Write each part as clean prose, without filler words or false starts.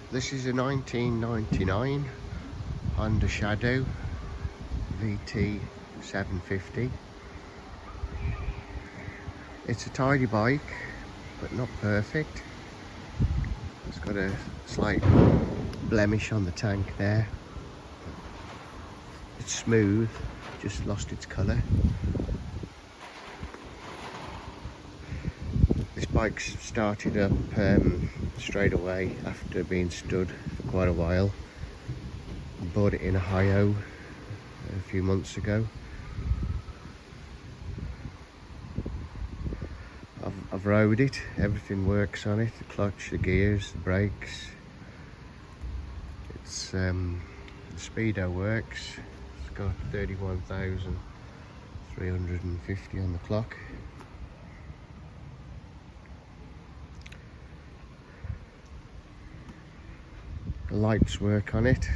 This is a 1999 Honda Shadow VT750. It's a tidy bike, but not perfect. It's got a slight blemish on the tank there. It's smooth, just lost its colour. This bike started up straight away after being stood for quite a while. I bought it in Ohio a few months ago. I've rode it, everything works on it, the clutch, the gears, the brakes. It's the Speedo works. It's got 31,350 on the clock. The lights work on it,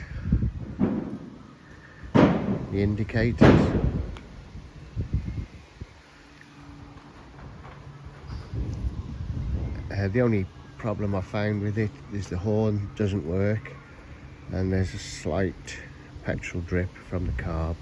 the indicators. The only problem I found with it is the horn doesn't work, and there's a slight petrol drip from the carb.